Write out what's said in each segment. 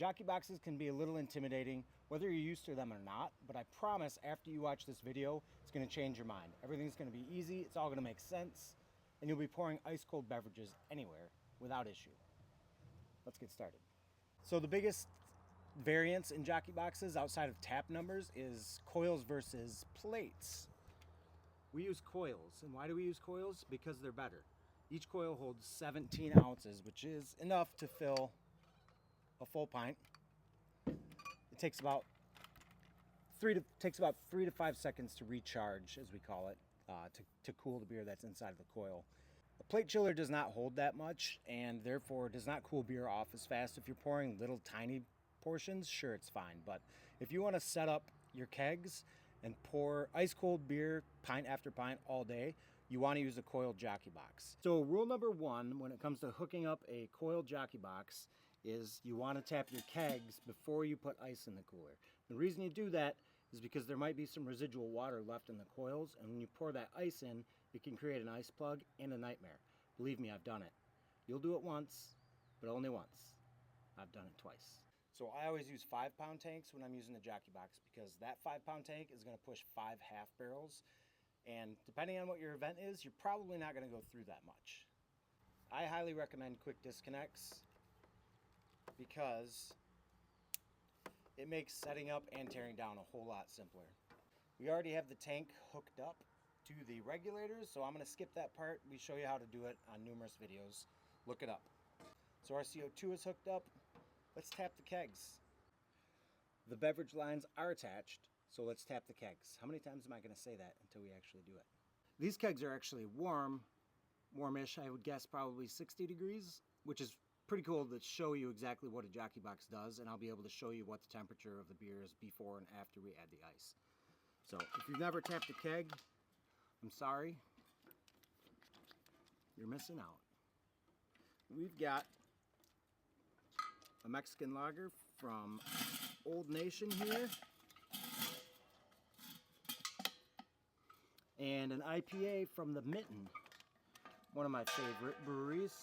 Jockey boxes can be a little intimidating, whether you're used to them or not, but I promise after you watch this video, it's going to change your mind. Everything's going to be easy, it's all going to make sense, and you'll be pouring ice cold beverages anywhere without issue. Let's get started. So the biggest variance in jockey boxes outside of tap numbers is coils versus plates. We use coils, and why do we use coils? Because they're better. Each coil holds 17 ounces, which is enough to fill a full pint. It takes about 3 to 5 seconds to recharge, as we call it, to cool the beer that's inside of the coil. A plate chiller does not hold that much, and therefore does not cool beer off as fast. If you're pouring little tiny portions, sure, it's fine. But if you want to set up your kegs and pour ice cold beer pint after pint all day, you want to use a coiled jockey box. So rule number 1 when it comes to hooking up a coiled jockey box is you want to tap your kegs before you put ice in the cooler. The reason you do that is because there might be some residual water left in the coils, and when you pour that ice in, it can create an ice plug and a nightmare. Believe me, I've done it. You'll do it once, but only once. I've done it twice. So I always use 5-pound tanks when I'm using the jockey box, because that 5-pound tank is going to push 5 half barrels, and depending on what your event is, you're probably not going to go through that much. I highly recommend quick disconnects because it makes setting up and tearing down a whole lot simpler. We already have the tank hooked up to the regulators, so I'm going to skip that part. We show you how to do it on numerous videos. Look it up. So our CO2 is hooked up. Let's tap the kegs. The beverage lines are attached, so let's tap the kegs. How many times am I going to say that until we actually do it? These kegs are actually warmish, I would guess probably 60 degrees, which is pretty cool to show you exactly what a jockey box does, and I'll be able to show you what the temperature of the beer is before and after we add the ice. So if you've never tapped a keg, I'm sorry, you're missing out. We've got a Mexican lager from Old Nation here, and an IPA from the Mitten, one of my favorite breweries.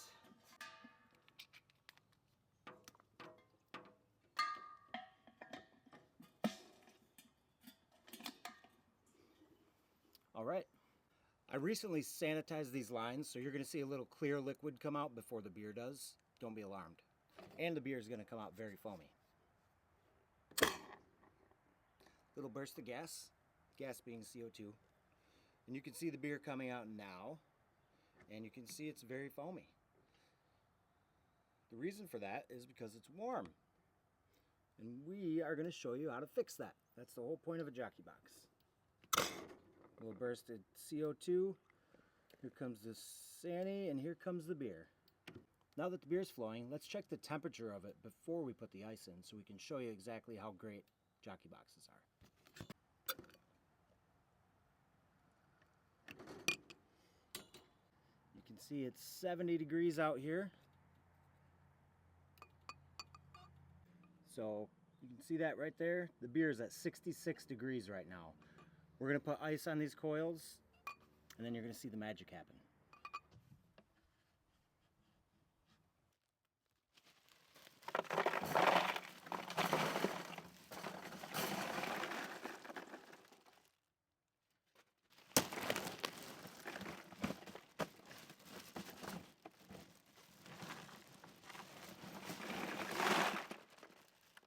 All right, I recently sanitized these lines, so you're going to see a little clear liquid come out before the beer does. Don't be alarmed. And the beer is going to come out very foamy. Little burst of gas being CO2. And you can see the beer coming out now, and you can see it's very foamy. The reason for that is because it's warm. And we are going to show you how to fix that. That's the whole point of a jockey box. A little burst of CO2. Here comes the Sanny, and here comes the beer. Now that the beer's flowing, let's check the temperature of it before we put the ice in, so we can show you exactly how great jockey boxes are. You can see it's 70 degrees out here. So you can see that right there. The beer is at 66 degrees right now. We're going to put ice on these coils, and then you're going to see the magic happen.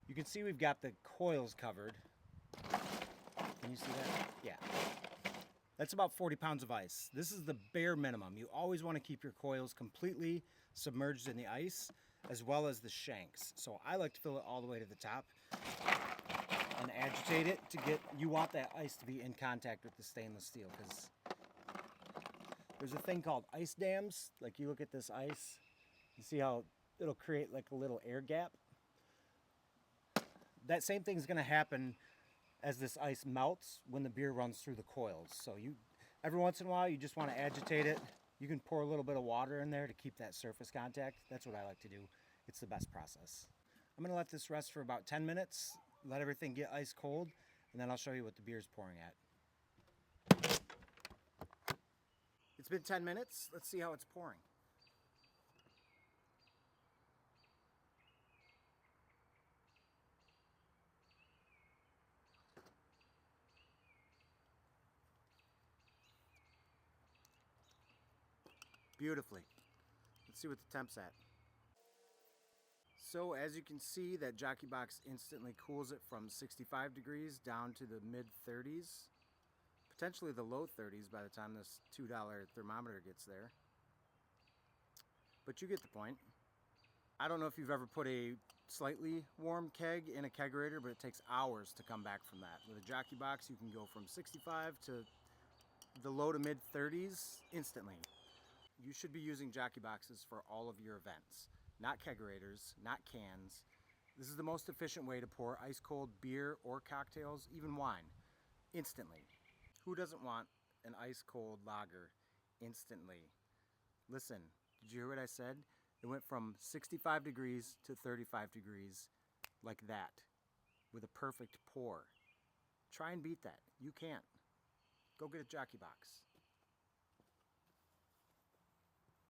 You can see we've got the coils covered. Can you see that? Yeah. That's about 40 pounds of ice. This is the bare minimum. You always want to keep your coils completely submerged in the ice, as well as the shanks. So I like to fill it all the way to the top and agitate it to get, you want that ice to be in contact with the stainless steel, because there's a thing called ice dams. Like, you look at this ice, you see how it'll create like a little air gap. That same thing's going to happen as this ice melts when the beer runs through the coils. So every once in a while, you just want to agitate it. You can pour a little bit of water in there to keep that surface contact. That's what I like to do. It's the best process. I'm going to let this rest for about 10 minutes, let everything get ice cold, and then I'll show you what the beer's pouring at. It's been 10 minutes. Let's see how it's pouring. beautifully. Let's see what the temp's at. So as you can see, that jockey box instantly cools it from 65 degrees down to the mid 30s, potentially the low 30s by the time this $2 thermometer gets there. But you get the point. I don't know if you've ever put a slightly warm keg in a kegerator, but it takes hours to come back from that. With a jockey box, you can go from 65 to the low to mid 30s instantly. You should be using jockey boxes for all of your events, not kegerators, not cans. This is the most efficient way to pour ice cold beer or cocktails, even wine, instantly. Who doesn't want an ice cold lager instantly? Listen, did you hear what I said? It went from 65 degrees to 35 degrees like that, with a perfect pour. Try and beat that. You can't. Go get a jockey box.